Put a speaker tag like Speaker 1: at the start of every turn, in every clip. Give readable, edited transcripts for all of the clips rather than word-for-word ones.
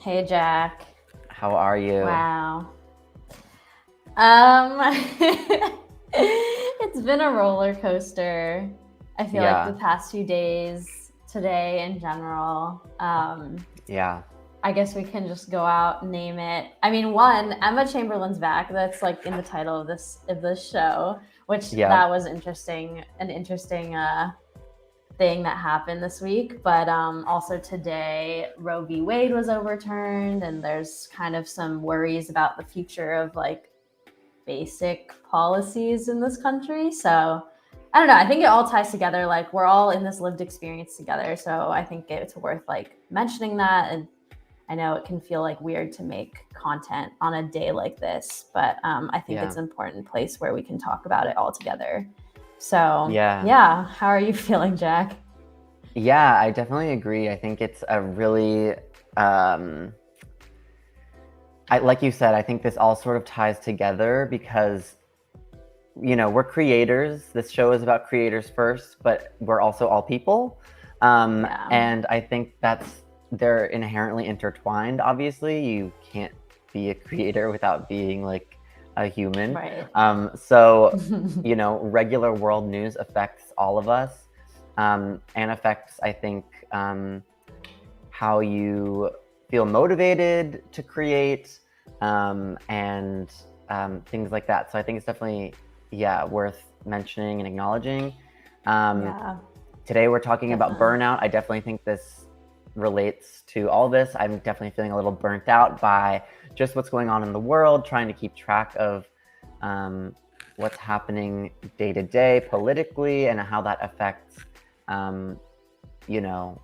Speaker 1: Hey, Jack.
Speaker 2: How are you?
Speaker 1: Wow. Um, it's been a roller coaster. I feel like the
Speaker 2: Yeah,
Speaker 1: past few days, today in general.
Speaker 2: yeah,
Speaker 1: I guess we can just go out and name it. I mean, one, Emma Chamberlain's back. That's like in the title of this show, which
Speaker 2: yeah,
Speaker 1: that was interesting. An interesting thing that happened this week. But also today, Roe v. Wade was overturned, and there's kind of some worries about the future of like basic policies in this country. So I don't know. I think it all ties together. Like we're all in this lived experience together. So I think it's worth like mentioning that. And I know it can feel like weird to make content on a day like this, but I think it's
Speaker 2: yeah,
Speaker 1: an important place where we can talk about it all together. So
Speaker 2: yeah,
Speaker 1: yeah, how are you feeling, Jack?
Speaker 2: yeah. I definitely agree. I think it's a really, um, like you said, I think this all sort of ties together because, we're creators. This show is about creators first, but we're also all people.
Speaker 1: Yeah.
Speaker 2: And I think they're inherently intertwined, obviously. You can't be a creator without being like a human.
Speaker 1: Right.
Speaker 2: So, regular world news affects all of us, and affects, I think, how you feel motivated to create, and things like that. So I think it's definitely, yeah, worth mentioning and acknowledging. Um,
Speaker 1: Yeah,
Speaker 2: Today we're talking about
Speaker 1: definitely.
Speaker 2: burnout. I definitely think this relates to all this. I'm definitely feeling a little burnt out by just what's going on in the world, trying to keep track of what's happening day to day politically and how that affects, um, you know,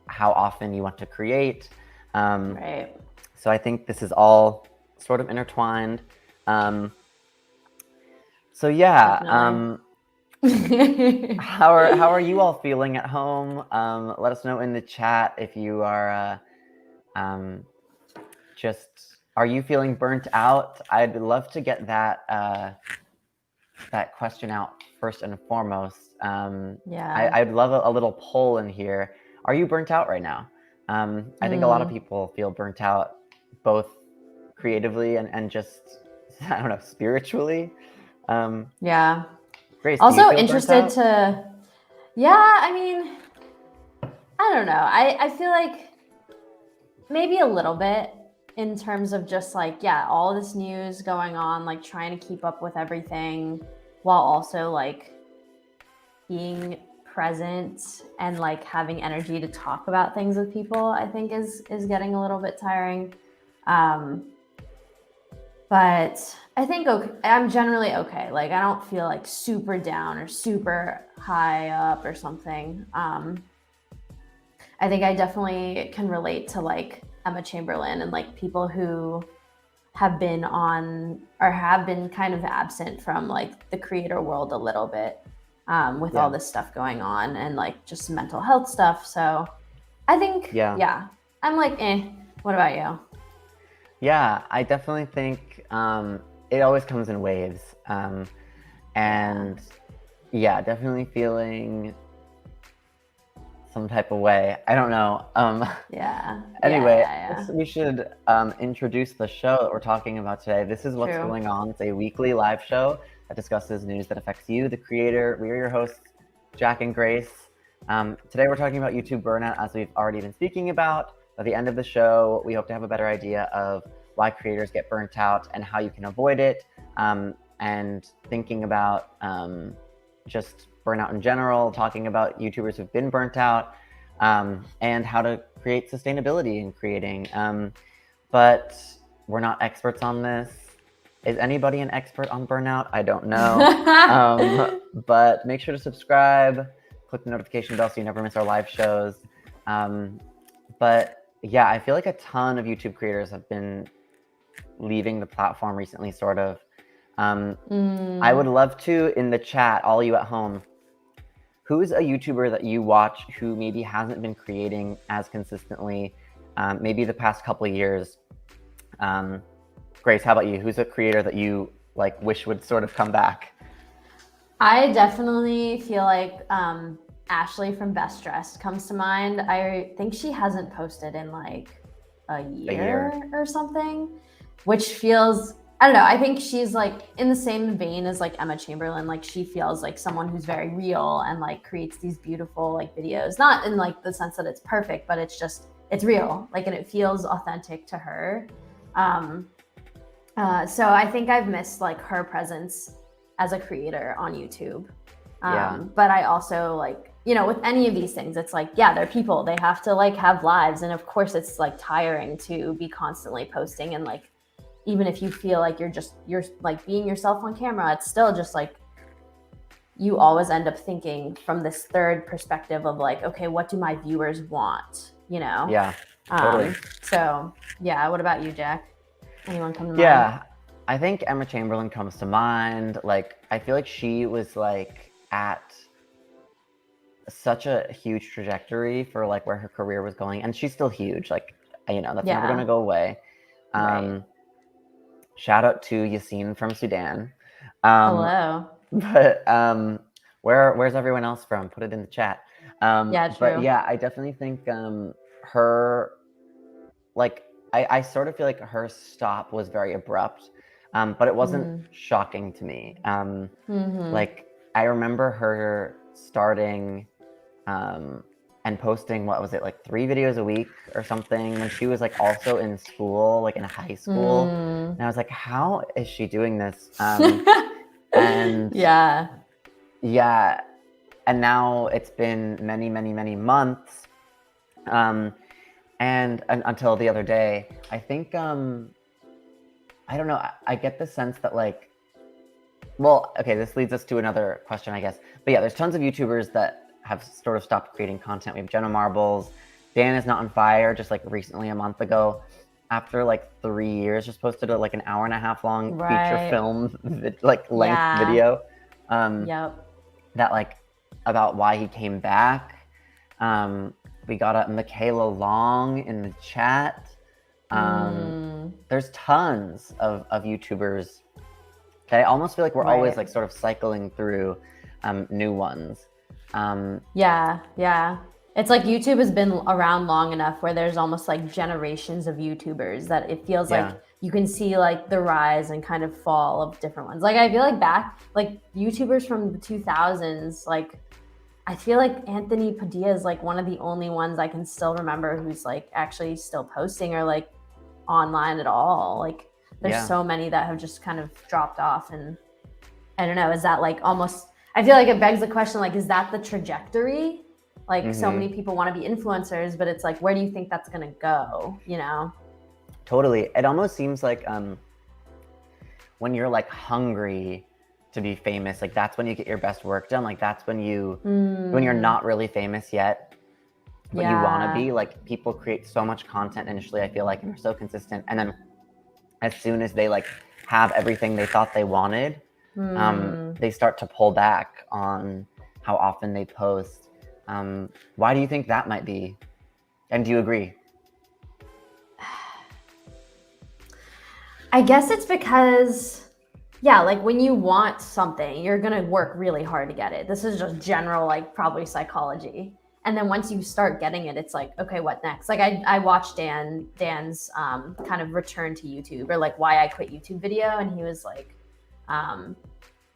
Speaker 2: how often you want to create. Um,
Speaker 1: Right.
Speaker 2: so I think this is all sort of intertwined. Um, so yeah,
Speaker 1: Definitely.
Speaker 2: how are you all feeling at home? Let us know in the chat if you are, um, just are you feeling burnt out? I'd love to get that question out first and foremost.
Speaker 1: Yeah.
Speaker 2: I'd love a little poll in here. Are you burnt out right now? I think a lot of
Speaker 1: Mm.
Speaker 2: people feel burnt out, both creatively and just I don't know, spiritually. Um,
Speaker 1: Yeah.
Speaker 2: Grace, do you
Speaker 1: Also
Speaker 2: feel burnt
Speaker 1: interested
Speaker 2: out?
Speaker 1: to, yeah, I mean, I don't know. I feel like maybe a little bit in terms of just like, yeah, all this news going on, like trying to keep up with everything while also like being present and like having energy to talk about things with people, I think is getting a little bit tiring. Um, but I think okay, I'm generally okay. Like I don't feel like super down or super high up or something. I think I definitely can relate to like Emma Chamberlain and like people who have been on or have been kind of absent from like the creator world a little bit, with all
Speaker 2: Yeah,
Speaker 1: this stuff going on and like just mental health stuff. So I think,
Speaker 2: yeah,
Speaker 1: yeah, I'm like, eh. What about you?
Speaker 2: yeah. I definitely think it always comes in waves,
Speaker 1: Yeah.
Speaker 2: and yeah, definitely feeling some type of way. I don't know.
Speaker 1: Yeah. Yeah.
Speaker 2: Anyway,
Speaker 1: Yeah.
Speaker 2: I guess
Speaker 1: Yeah.
Speaker 2: we should introduce the show that we're talking about today. This is What's
Speaker 1: True.
Speaker 2: Going On. It's a weekly live show that discusses news that affects you, the creator. We are your hosts, Jack and Grace. Today we're talking about YouTube burnout, as we've already been speaking about. By the end of the show, we hope to have a better idea of why creators get burnt out and how you can avoid it, and thinking about just burnout in general, talking about YouTubers who've been burnt out, and how to create sustainability in creating. But we're not experts on this. Is anybody an expert on burnout? I don't know. But make sure to subscribe, click the notification bell so you never miss our live shows. Um, but yeah, I feel like a ton of YouTube creators have been leaving the platform recently, sort of. I would
Speaker 1: Mm.
Speaker 2: love to, in the chat, all you at home, who's a YouTuber that you watch who maybe hasn't been creating as consistently, maybe the past couple of years? Um, Grace, how about you? Who's a creator that you like wish would sort of come back?
Speaker 1: I definitely feel like Ashley from Best Dressed comes to mind. I think she hasn't posted in like a year or something, which feels, I don't know, I think she's like in the same vein as like Emma Chamberlain. Like she feels like someone who's very real and like creates these beautiful like videos, not in like the sense that it's perfect, but it's real, like, and it feels authentic to her. So I think I've missed like her presence as a creator on YouTube. But I also like, you know, with any of these things, it's like, yeah, they're people, they have to like have lives. And of course it's like tiring to be constantly posting. And like, even if you feel like you're like being yourself on camera, it's still just like, you always end up thinking from this third perspective of like, okay, what do my viewers want? You know?
Speaker 2: Yeah, totally.
Speaker 1: So yeah, what about you, Jack? Anyone come to mind?
Speaker 2: Yeah, I think Emma Chamberlain comes to mind. Like, I feel like she was like at such a huge trajectory for like where her career was going, and she's still huge. Like, you know, that's never gonna go away.
Speaker 1: Right.
Speaker 2: Shout out to Yassine from Sudan.
Speaker 1: Hello.
Speaker 2: But where's everyone else from? Put it in the chat.
Speaker 1: Yeah, true.
Speaker 2: But yeah, I definitely think her, like, I sort of feel like her stop was very abrupt, but it wasn't shocking to me. Like, I remember her starting and posting, what was it, like 3 videos a week or something, when she was like also in school, like in high school. And I was like, how is she doing this? And
Speaker 1: yeah,
Speaker 2: and now it's been many months, and until the other day, I think I don't know, I get the sense that like, well, okay, this leads us to another question, I guess. But yeah, there's tons of YouTubers that have sort of stopped creating content. We have Jenna Marbles, Dan is not on fire, just like recently, a month ago, after like 3 years, just posted a like an hour and a half long feature film like length video. That like about why he came back. We got a Michaela Long in the chat. There's tons of YouTubers that I almost feel like we're always like sort of cycling through new ones.
Speaker 1: Yeah. It's like YouTube has been around long enough where there's almost like generations of YouTubers that it feels like you can see like the rise and kind of fall of different ones. Like I feel like back, like YouTubers from the 2000s, like I feel like Anthony Padilla is like one of the only ones I can still remember who's like actually still posting or like online at all. Like there's so many that have just kind of dropped off, and I don't know, is that like almost, I feel like it begs the question, like, is that the trajectory? Like so many people want to be influencers, but it's like, where do you think that's going to go? You know?
Speaker 2: Totally. It almost seems like when you're like hungry to be famous, like that's when you get your best work done. Like that's when you, when you're not really famous yet, but you want to be, like people create so much content initially, I feel like, and are so consistent. And then as soon as they like have everything they thought they wanted, they start to pull back on how often they post. Why do you think that might be? And do you agree?
Speaker 1: I guess it's because, like when you want something, you're going to work really hard to get it. This is just general, like probably psychology. And then once you start getting it, it's like, okay, what next? Like I watched Dan's kind of return to YouTube, or like why I quit YouTube video. And he was like,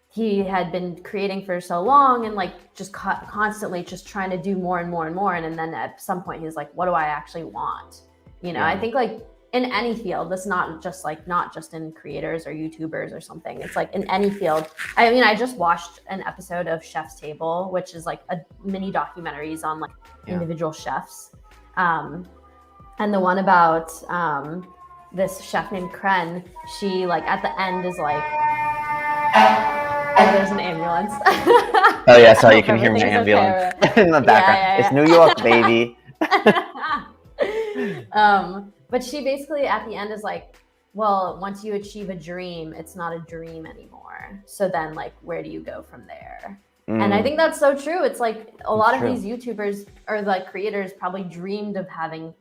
Speaker 1: he had been creating for so long and like just constantly just trying to do more and more and more. And then at some point he was like, what do I actually want? You know, I think like in any field, that's not just in creators or YouTubers or something. It's like in any field. I mean, I just watched an episode of Chef's Table, which is like a mini documentaries on like individual chefs. And the one about this chef named Kren, she like at the end is like, oh, there's an ambulance.
Speaker 2: Oh yeah, sorry, you can hear my ambulance in the background. It's New York, baby.
Speaker 1: But she basically at the end is like, well, once you achieve a dream, it's not a dream anymore. So then like, where do you go from there? And I think that's so true. It's like a lot of these YouTubers or like creators probably dreamed of having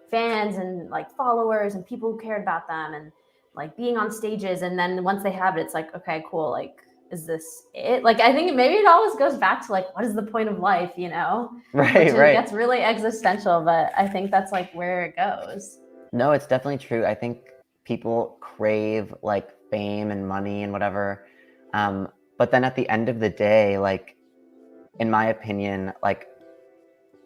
Speaker 1: fans and like followers and people who cared about them and like being on stages. And then once they have it, it's like, okay, cool. Like, is this it? Like, I think maybe it always goes back to like, what is the point of life, you know?
Speaker 2: Right.
Speaker 1: It gets really existential, but I think that's like where it goes.
Speaker 2: No, it's definitely true. I think people crave like fame and money and whatever. But then at the end of the day, like, in my opinion, like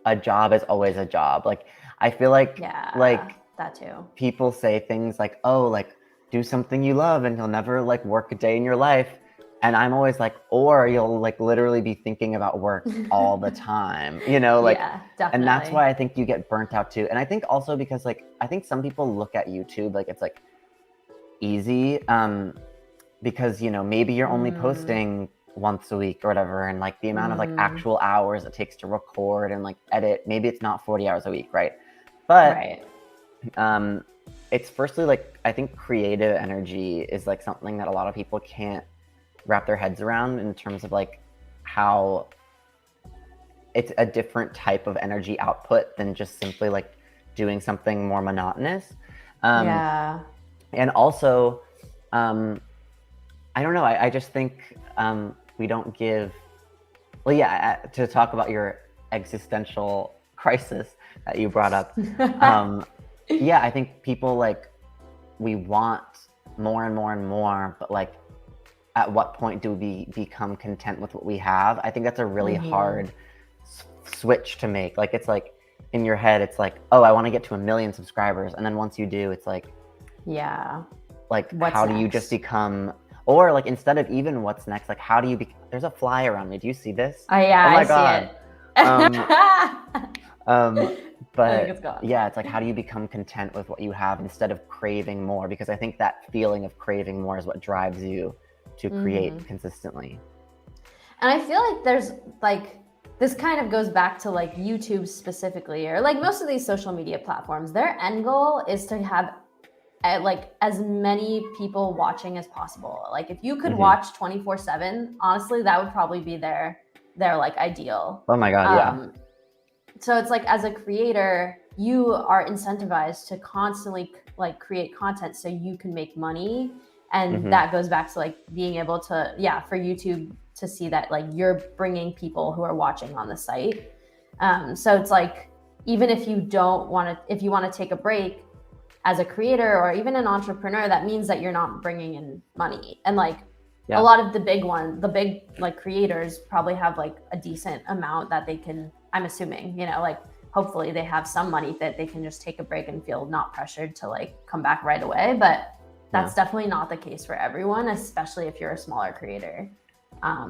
Speaker 2: a job is always a job. Like, I feel like
Speaker 1: Yeah, that too.
Speaker 2: people say things like, oh, like do something you love and you'll never like work a day in your life. And I'm always like, or you'll like literally be thinking about work all the time, you know, like,
Speaker 1: Yeah,
Speaker 2: and that's
Speaker 1: definitely.
Speaker 2: why I think you get burnt out too. And I think also because like, I think some people look at YouTube like it's like easy, because, you know, maybe you're only
Speaker 1: Mm,
Speaker 2: posting once a week or whatever. And like the amount of like
Speaker 1: mm,
Speaker 2: actual hours it takes to record and like edit, maybe it's not 40 hours a week, right? But
Speaker 1: right.
Speaker 2: um, it's firstly like I think creative energy is like something that a lot of people can't wrap their heads around in terms of like how it's a different type of energy output than just simply like doing something more monotonous. Um,
Speaker 1: Yeah.
Speaker 2: and also, um, I don't know. I just think we don't give. Well, yeah. To talk about your existential crisis that you brought up, um, yeah, I think people like we want more and more and more, but like at what point do we become content with what we have? I think that's a really
Speaker 1: Hmm.
Speaker 2: hard switch to make. Like it's like in your head, it's like, oh, I want to get to 1 million subscribers, and then once you do, it's
Speaker 1: Yeah.
Speaker 2: like
Speaker 1: What's
Speaker 2: how do you just
Speaker 1: next?
Speaker 2: become? Or like instead of even what's next, like how do you be? There's a fly around me. Do you see this?
Speaker 1: Oh yeah,
Speaker 2: Oh
Speaker 1: I
Speaker 2: my
Speaker 1: see
Speaker 2: god.
Speaker 1: it.
Speaker 2: Um,
Speaker 1: I
Speaker 2: um,
Speaker 1: think it's
Speaker 2: but
Speaker 1: gone.
Speaker 2: yeah, it's like how do you become content with what you have instead of craving more? Because I think that feeling of craving more is what drives you to
Speaker 1: Hmm.
Speaker 2: create consistently.
Speaker 1: And I feel like there's like this kind of goes back to like YouTube specifically, or like most of these social media platforms. Their end goal is to have like as many people watching as possible. Like if you could
Speaker 2: Hmm.
Speaker 1: watch 24/7, honestly, that would probably be their like ideal.
Speaker 2: Oh my god, yeah.
Speaker 1: Um, so it's like as a creator, you are incentivized to constantly like create content so you can make money, and
Speaker 2: Hmm.
Speaker 1: that goes back to like being able to, yeah, for YouTube to see that like you're bringing people who are watching on the site. So it's like even if you don't want to, if you want to take a break as a creator or even an entrepreneur, that means that you're not bringing in money. And like a
Speaker 2: Yeah.
Speaker 1: lot of the big like creators probably have like a decent amount that they can, I'm assuming, you know, like hopefully they have some money that they can just take a break and feel not pressured to like come back right away. But
Speaker 2: Yeah.
Speaker 1: that's definitely not the case for everyone, especially if you're a smaller creator.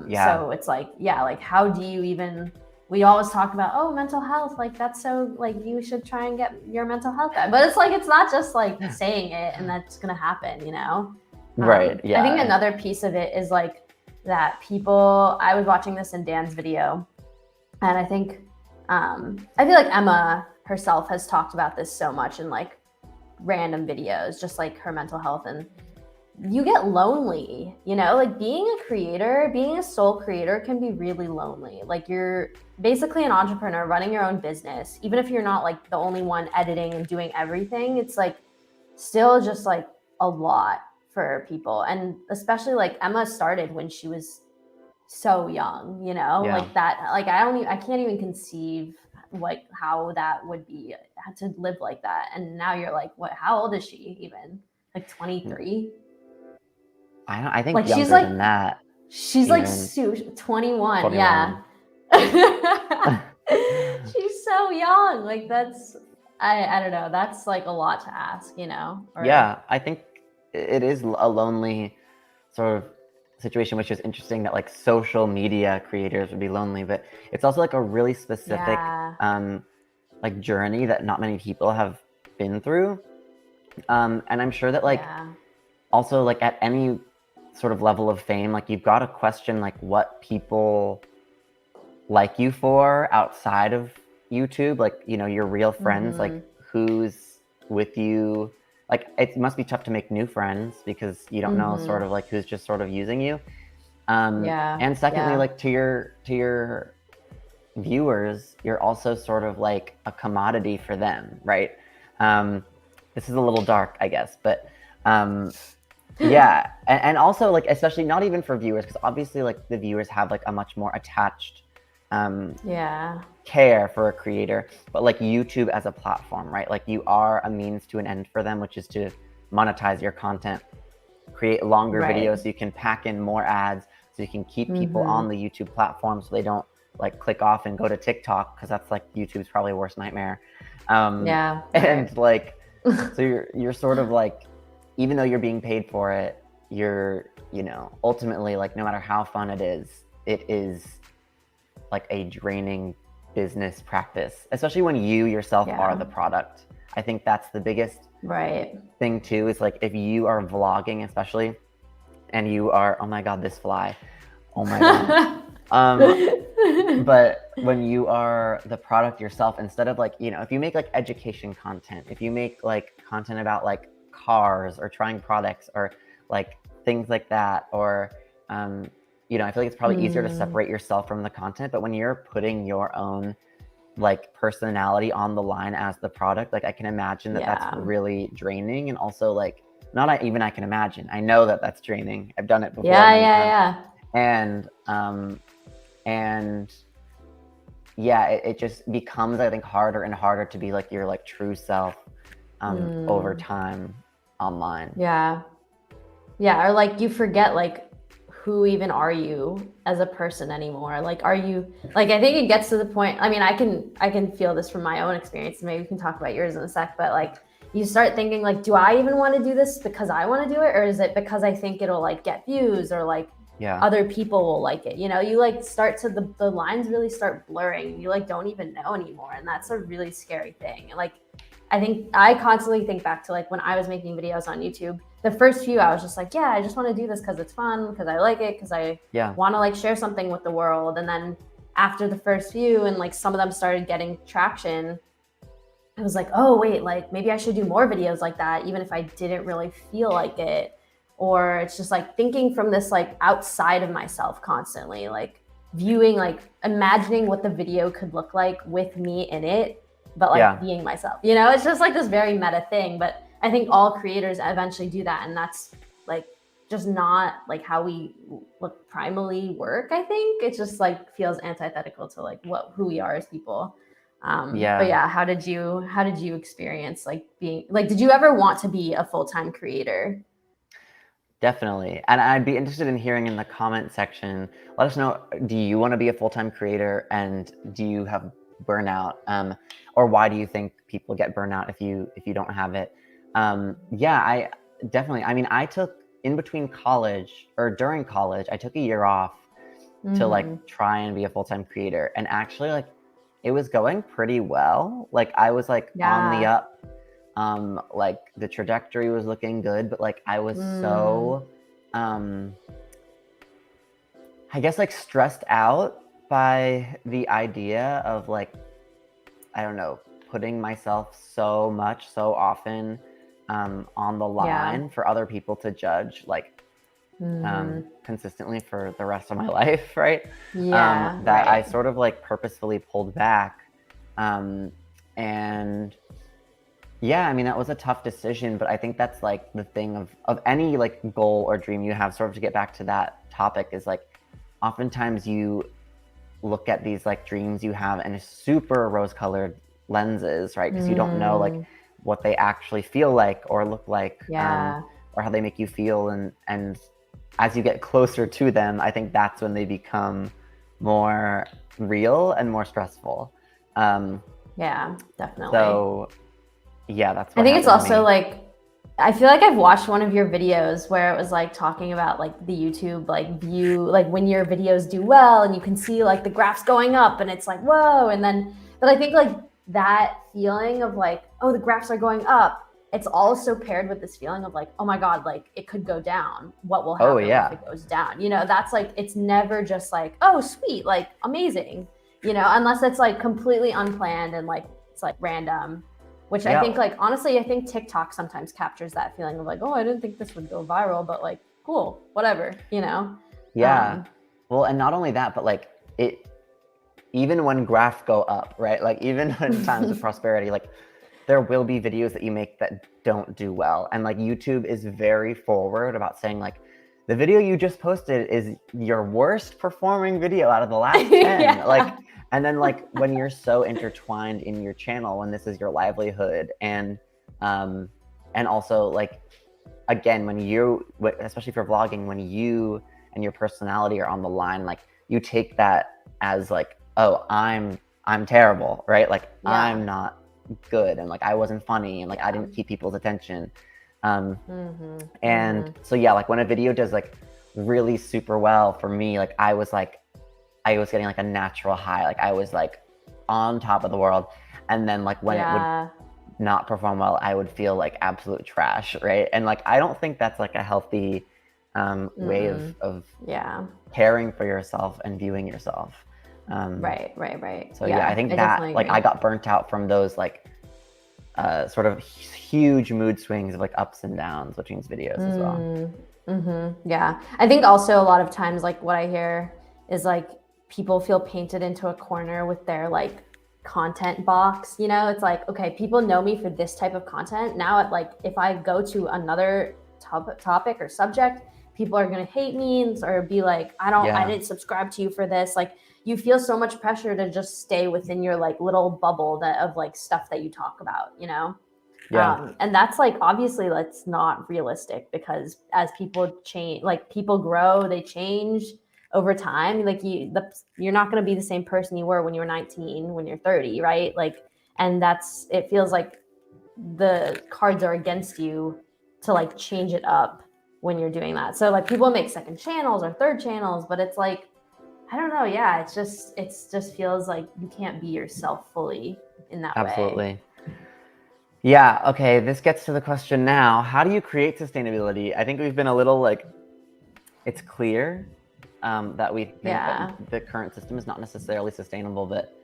Speaker 2: Yeah.
Speaker 1: So it's like, yeah, like how do you even, we always talk about, oh, mental health, like that's so like you should try and get your mental health back. But it's like it's not just like saying it and that's gonna happen, you know?
Speaker 2: Right.
Speaker 1: I think
Speaker 2: Yeah.
Speaker 1: another piece of it is like that people, I was watching this in Dan's video, and I think I feel like Emma herself has talked about this so much in like random videos, just like her mental health. And you get lonely, you know, like being a creator, being a sole creator can be really lonely. Like you're basically an entrepreneur running your own business. Even if you're not like the only one editing and doing everything, it's like still just like a lot for people. And especially like Emma started when she was so young, you know,
Speaker 2: Yeah.
Speaker 1: like that, like I can't even conceive like how that would be to live like that. And now you're like, what, how old is she even? Like 23?
Speaker 2: I think
Speaker 1: Like
Speaker 2: younger than that,
Speaker 1: she's like
Speaker 2: even
Speaker 1: 21, yeah.
Speaker 2: 21.
Speaker 1: She's so young. Like that's, I don't know, that's like a lot to ask, you know? Or
Speaker 2: Yeah, I think it is a lonely sort of situation, which is interesting that like social media creators would be lonely, but it's also like a really specific
Speaker 1: yeah.
Speaker 2: like journey that not many people have been through. And I'm sure that like
Speaker 1: Yeah.
Speaker 2: also like at any sort of level of fame, like you've got to question like what people like you for outside of YouTube, like, you know, your real friends, like
Speaker 1: Mhm.
Speaker 2: who's with you. Like it must be tough to make new friends because you don't know sort
Speaker 1: Mhm.
Speaker 2: of like who's just sort of using you.
Speaker 1: Yeah.
Speaker 2: And secondly,
Speaker 1: Yeah.
Speaker 2: like to your viewers, you're also sort of like a commodity for them, right? Um, this is a little dark, I guess, but yeah, and also like especially not even for viewers, because obviously like the viewers have like a much more attached
Speaker 1: Yeah.
Speaker 2: care for a creator, but like YouTube as a platform, right? Like you are a means to an end for them, which is to monetize your content, create longer
Speaker 1: Right.
Speaker 2: videos so you can pack in more ads, so you can keep people
Speaker 1: Mm-hmm.
Speaker 2: on the YouTube platform so they don't like click off and go to TikTok, because that's like YouTube's probably worst nightmare.
Speaker 1: Yeah.
Speaker 2: And
Speaker 1: Right.
Speaker 2: like, so you're sort of like, even though you're being paid for it, you're, you know, ultimately, like, no matter how fun it is like a draining business practice, especially when you yourself are
Speaker 1: Yeah.
Speaker 2: the product. I think that's the biggest
Speaker 1: Right.
Speaker 2: thing too, is like if you are vlogging especially, and you are, oh my god, this fly, oh my god. But when you are the product yourself, instead of like, you know, if you make like education content, if you make like content about like cars or trying products or like things like that, or you know, I feel like it's probably easier to
Speaker 1: Mm,
Speaker 2: separate yourself from the content. But when you're putting your own like personality on the line as the product, like I can imagine that that's
Speaker 1: yeah.
Speaker 2: really draining. And also like, not even I can imagine, I know that that's draining. I've done it before
Speaker 1: Yeah,
Speaker 2: many
Speaker 1: yeah,
Speaker 2: times.
Speaker 1: yeah.
Speaker 2: And yeah, it just becomes, I think, harder and harder to be like your like true self over
Speaker 1: Mm,
Speaker 2: time online.
Speaker 1: yeah. Yeah, or like you forget like who even are you as a person anymore? Like are you like I think it gets to the point, I mean, I can feel this from my own experience. Maybe we can talk about yours in a sec, but like you start thinking like, do I even want to do this because I want to do it, or is it because I think it'll like get views, or like
Speaker 2: Yeah.
Speaker 1: other people will like it? You know, you like start to the lines really start blurring. You like don't even know anymore, and that's a really scary thing. Like I think I constantly think back to like when I was making videos on YouTube. The first few, I was just like, yeah, I just want to do this because it's fun, because I like it, because I
Speaker 2: Yeah.
Speaker 1: want to like share something with the world. And then after the first few, and like some of them started getting traction, I was like, oh wait, like maybe I should do more videos like that, even if I didn't really feel like it. Or it's just like thinking from this like outside of myself constantly, like viewing, like imagining what the video could look like with me in it, but like
Speaker 2: Yeah.
Speaker 1: being myself. You know, it's just like this very meta thing. But I think all creators eventually do that, and that's like just not like how we look primally work. I think it just like feels antithetical to like what who we are as people. But
Speaker 2: Yeah.
Speaker 1: yeah, how did you experience like being like, did you ever want to be a full-time creator?
Speaker 2: Definitely. And I'd be interested in hearing in the comment section. Let us know, do you want to be a full-time creator, and do you have burnout? Or why do you think people get burnout if you don't have it? Yeah, I definitely, I mean, I took in between college or during college, I took a year off to like
Speaker 1: Mm-hmm.
Speaker 2: try and be a full-time creator. And actually like it was going pretty well. Like I was like on the
Speaker 1: Yeah.
Speaker 2: up, like the trajectory was looking good, but like I was
Speaker 1: Mm,
Speaker 2: so I guess like stressed out by the idea of like, I don't know, putting myself so much so often on the
Speaker 1: yeah.
Speaker 2: line for other people to judge, like
Speaker 1: Mm-hmm.
Speaker 2: consistently for the rest of my life, right?
Speaker 1: Yeah,
Speaker 2: That I
Speaker 1: right.
Speaker 2: sort of like purposefully pulled back. Um, and yeah, I mean, that was a tough decision, but I think that's like the thing of any like goal or dream you have, sort of to get back to that topic, is like oftentimes you look at these like dreams you have in a super rose-colored lenses, right? Because you don't know like
Speaker 1: Mm,
Speaker 2: what they actually feel like or look like,
Speaker 1: yeah.
Speaker 2: or how they make you feel. And as you get closer to them, I think that's when they become more real and more stressful. Um,
Speaker 1: Yeah, definitely.
Speaker 2: so yeah, that's
Speaker 1: I
Speaker 2: what
Speaker 1: think it's
Speaker 2: happened to
Speaker 1: also
Speaker 2: me.
Speaker 1: like, I feel like I've watched one of your videos where it was like talking about like the YouTube like view, like when your videos do well and you can see like the graphs going up and it's like, whoa. And then, but I think like that feeling of like, oh, the graphs are going up, it's also paired with this feeling of like, oh my God, like it could go down. What will
Speaker 2: Oh
Speaker 1: happen if
Speaker 2: yeah,
Speaker 1: it goes down? You know, that's like, it's never just like, oh, sweet, like amazing, you know, unless it's like completely unplanned and like it's like random, which I
Speaker 2: yeah,
Speaker 1: think like honestly, I think TikTok sometimes captures that feeling of like, oh, I didn't think this would go viral, but like cool, whatever, you know.
Speaker 2: yeah.
Speaker 1: um
Speaker 2: Well, and not only that, but like it, even when graphs go up, right? Like even in times of prosperity, like there will be videos that you make that don't do well. And like YouTube is very forward about saying like, the video you just posted is your worst performing video out of the last 10. Like
Speaker 1: yeah.
Speaker 2: And then like when you're so intertwined in your channel, when this is your livelihood, and also like, again, when you, especially for vlogging, when you and your personality are on the line, like you take that as like, oh, I'm terrible, right? Like I'm not good, and like I wasn't funny, and like I didn't keep people's attention. And so yeah, like when a video does like really super well for me, like I was getting like a natural high, like I was like on top of the world. And then like when it would not perform well, I would feel like absolute trash, right? And like I don't think that's like a healthy way of caring for yourself and viewing yourself.
Speaker 1: Right.
Speaker 2: So yeah, I think that like I got burnt out from those like sort of huge mood swings of like ups and downs between videos as well.
Speaker 1: Yeah, I think also a lot of times like what I hear is like people feel painted into a corner with their like content box, you know? It's like, okay, people know me for this type of content. Now like if I go to another topic or subject, people are going to hate me or be like, I didn't subscribe to you for this. Like you feel so much pressure to just stay within your like little bubble of like stuff that you talk about, you know? And that's like, obviously that's not realistic, because as people change, like people grow, they change over time. Like you're not going to be the same person you were when you were 19, when you're 30, right? Like, and it feels like the cards are against you to like change it up when you're doing that. So like people make second channels or third channels, but it's like, I don't know. Yeah. It just feels like you can't be yourself fully in that way.
Speaker 2: Absolutely. Yeah. Okay. This gets to the question now. How do you create sustainability? I think we've been a little like, it's clear that we think that the current system is not necessarily sustainable, but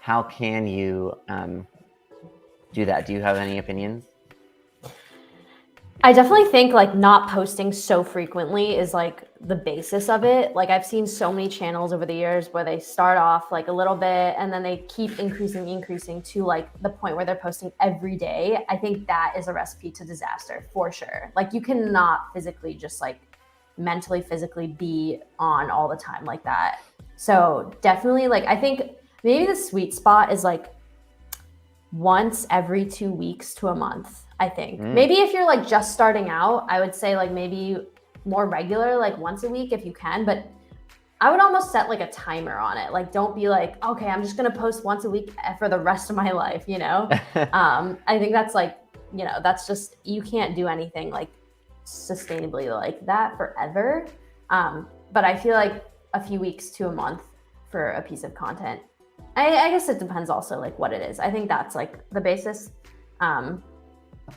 Speaker 2: how can you do that? Do you have any opinions?
Speaker 1: I definitely think like not posting so frequently is like the basis of it. Like I've seen so many channels over the years where they start off like a little bit and then they keep increasing to like the point where they're posting every day. I think that is a recipe to disaster for sure. Like you cannot physically just like mentally, physically be on all the time like that. So definitely like, I think maybe the sweet spot is like once every 2 weeks to a month. I think maybe if you're like just starting out, I would say like maybe more regular, like once a week if you can, but I would almost set like a timer on it. Like, don't be like, okay, I'm just going to post once a week for the rest of my life, you know? I think that's like, you know, that's just, you can't do anything like sustainably like that forever. But I feel like a few weeks to a month for a piece of content. I guess it depends also like what it is. I think that's like the basis.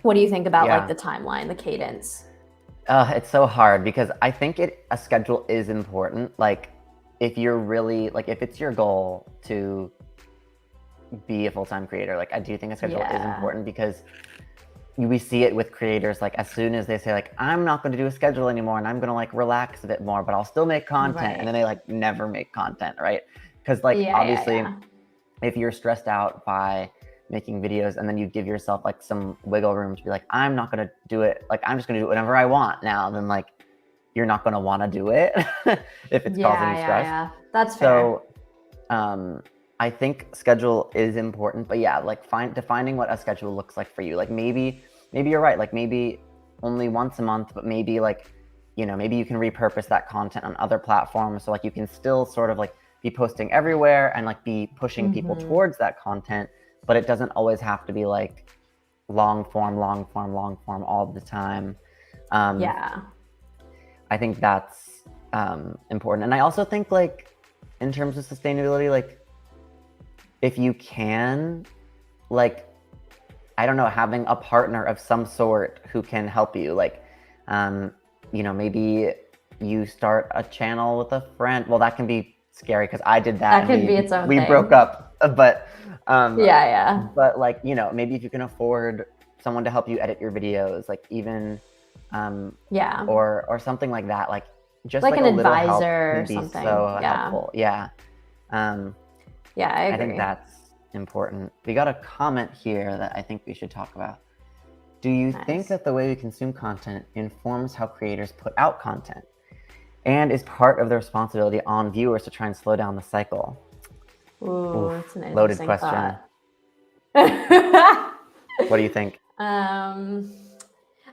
Speaker 1: What do you think about like the timeline, the cadence?
Speaker 2: It's so hard because I think a schedule is important. Like if you're really like, if it's your goal to be a full-time creator, like I do think a schedule is important, because we see it with creators, like as soon as they say like, I'm not going to do a schedule anymore and I'm going to like relax a bit more, but I'll still make content. And then they like never make content, right? Because like obviously if you're stressed out by making videos and then you give yourself like some wiggle room to be like, I'm not going to do it. Like, I'm just going to do it whenever I want now. Then like, you're not going to want to do it if it's causing you stress.
Speaker 1: Yeah, that's fair.
Speaker 2: So I think schedule is important, but yeah, like defining what a schedule looks like for you. Like maybe you're right. Like maybe only once a month, but maybe like, you know, maybe you can repurpose that content on other platforms. So like you can still sort of like be posting everywhere and like be pushing people towards that content, but it doesn't always have to be like long form all the time. I think that's important. And I also think like in terms of sustainability, like if you can, like, I don't know, having a partner of some sort who can help you, like, you know, maybe you start a channel with a friend. Well, that can be scary because I did that.
Speaker 1: That could be its own
Speaker 2: thing. We broke up, but but like, you know, maybe if you can afford someone to help you edit your videos, like even or something like that, like just like an advisor or something. So helpful. I agree. I think that's important. We got a comment here that I think we should talk about. Do you think that the way we consume content informs how creators put out content and is part of the responsibility on viewers to try and slow down the cycle?
Speaker 1: Ooh,
Speaker 2: Oof,
Speaker 1: it's an
Speaker 2: loaded
Speaker 1: interesting
Speaker 2: question.
Speaker 1: thought.
Speaker 2: What do you think?
Speaker 1: I mean,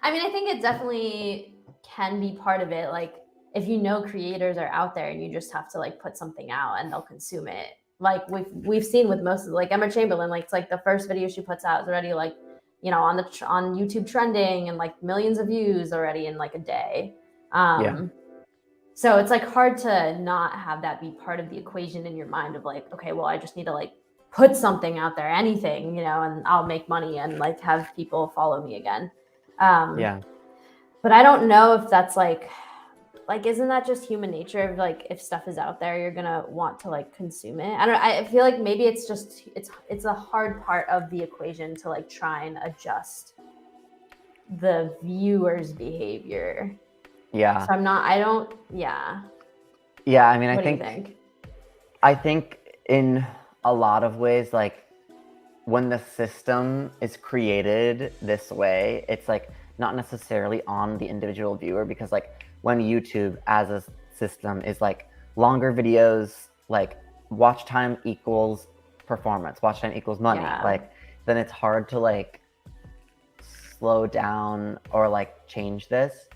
Speaker 1: I think it definitely can be part of it. Like, if you know creators are out there and you just have to like put something out and they'll consume it. Like we've seen with most of like Emma Chamberlain, like it's like the first video she puts out is already like, on on YouTube trending and like millions of views already in like a day.
Speaker 2: Yeah.
Speaker 1: So it's like hard to not have that be part of the equation in your mind of like, okay, well, I just need to like put something out there, anything, and I'll make money and like have people follow me again.
Speaker 2: Yeah.
Speaker 1: But I don't know if that's like isn't that just human nature of like if stuff is out there you're gonna want to like consume it. I feel like maybe it's just it's a hard part of the equation to like try and adjust the viewer's behavior.
Speaker 2: Yeah.
Speaker 1: So I don't. Yeah.
Speaker 2: Yeah, I mean,
Speaker 1: What do you think?
Speaker 2: I think in a lot of ways, like when the system is created this way, it's like not necessarily on the individual viewer, because like when YouTube as a system is like longer videos, like watch time equals performance, watch time equals money,
Speaker 1: Yeah.
Speaker 2: like then it's hard to like slow down or like change this.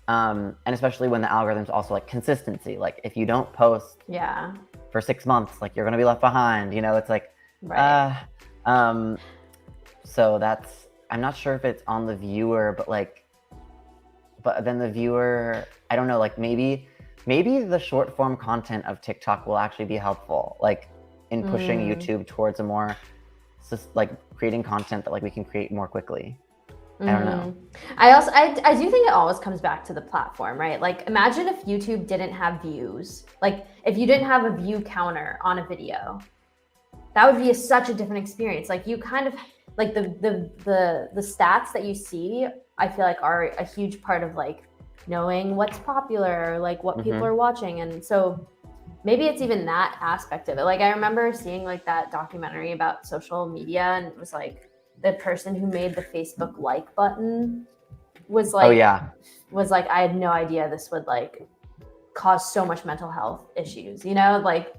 Speaker 2: And especially when the algorithm's also like consistency, like if you don't post
Speaker 1: Yeah.
Speaker 2: for 6 months, like you're gonna be left behind, it's like
Speaker 1: Right.
Speaker 2: so that's, I'm not sure if it's on the viewer, but then the viewer, I don't know, like maybe the short form content of TikTok will actually be helpful, like in pushing YouTube towards a more like creating content that like we can create more quickly. I don't know.
Speaker 1: I do think it always comes back to the platform, right? Like imagine if YouTube didn't have views. Like if you didn't have a view counter on a video, that would be such a different experience. Like you kind of like the stats that you see, I feel like are a huge part of like knowing what's popular, like what people are watching. And so maybe it's even that aspect of it. Like I remember seeing like that documentary about social media, and it was like the person who made the Facebook like button was like, I had no idea this would like cause so much mental health issues, like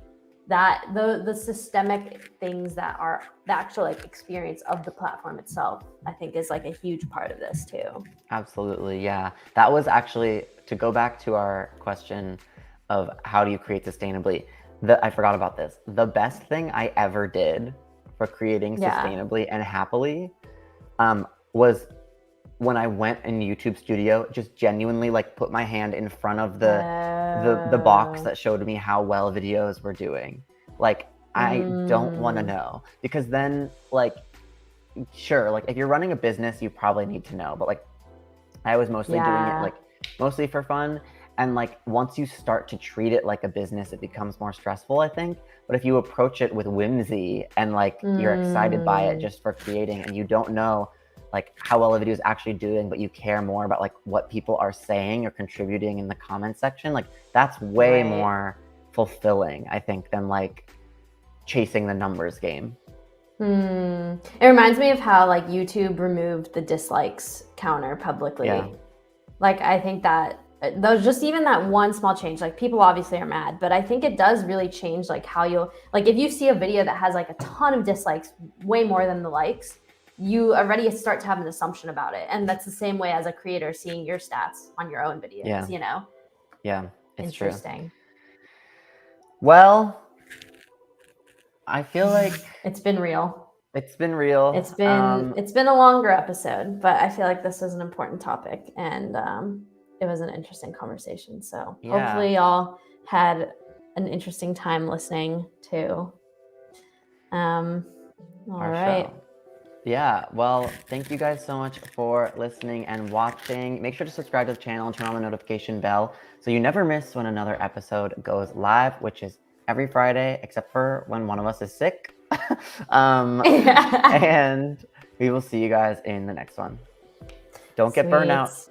Speaker 1: that the systemic things that are the actual like experience of the platform itself, I think is like a huge part of this too.
Speaker 2: Absolutely. Yeah. That was actually, to go back to our question of how do you create sustainably, I forgot about this. The best thing I ever did for creating sustainably and happily was when I went in YouTube Studio, just genuinely like put my hand in front of the box that showed me how well videos were doing. Like I don't want to know, because then like sure, like if you're running a business you probably need to know, but like I was mostly doing it like mostly for fun. And like once you start to treat it like a business, it becomes more stressful, I think. But if you approach it with whimsy and like you're excited by it just for creating, and you don't know like how well a video is actually doing, but you care more about like what people are saying or contributing in the comment section, like that's way more fulfilling, I think, than like chasing the numbers game.
Speaker 1: It reminds me of how like YouTube removed the dislikes counter publicly.
Speaker 2: Yeah.
Speaker 1: Like I think that those, just even that one small change, like people obviously are mad, but I think it does really change like how you'll, like if you see a video that has like a ton of dislikes, way more than the likes, you already start to have an assumption about it. And that's the same way as a creator seeing your stats on your own videos,
Speaker 2: Yeah, it's
Speaker 1: interesting.
Speaker 2: True. Well, I feel like
Speaker 1: it's been real.
Speaker 2: It's been real.
Speaker 1: It's been a longer episode, but I feel like this is an important topic, and it was an interesting conversation. So hopefully y'all had an interesting time listening to all right.
Speaker 2: Show. Yeah, well, thank you guys so much for listening and watching. Make sure to subscribe to the channel and turn on the notification bell so you never miss when another episode goes live, which is every Friday, except for when one of us is sick. And we will see you guys in the next one. Don't get burnout.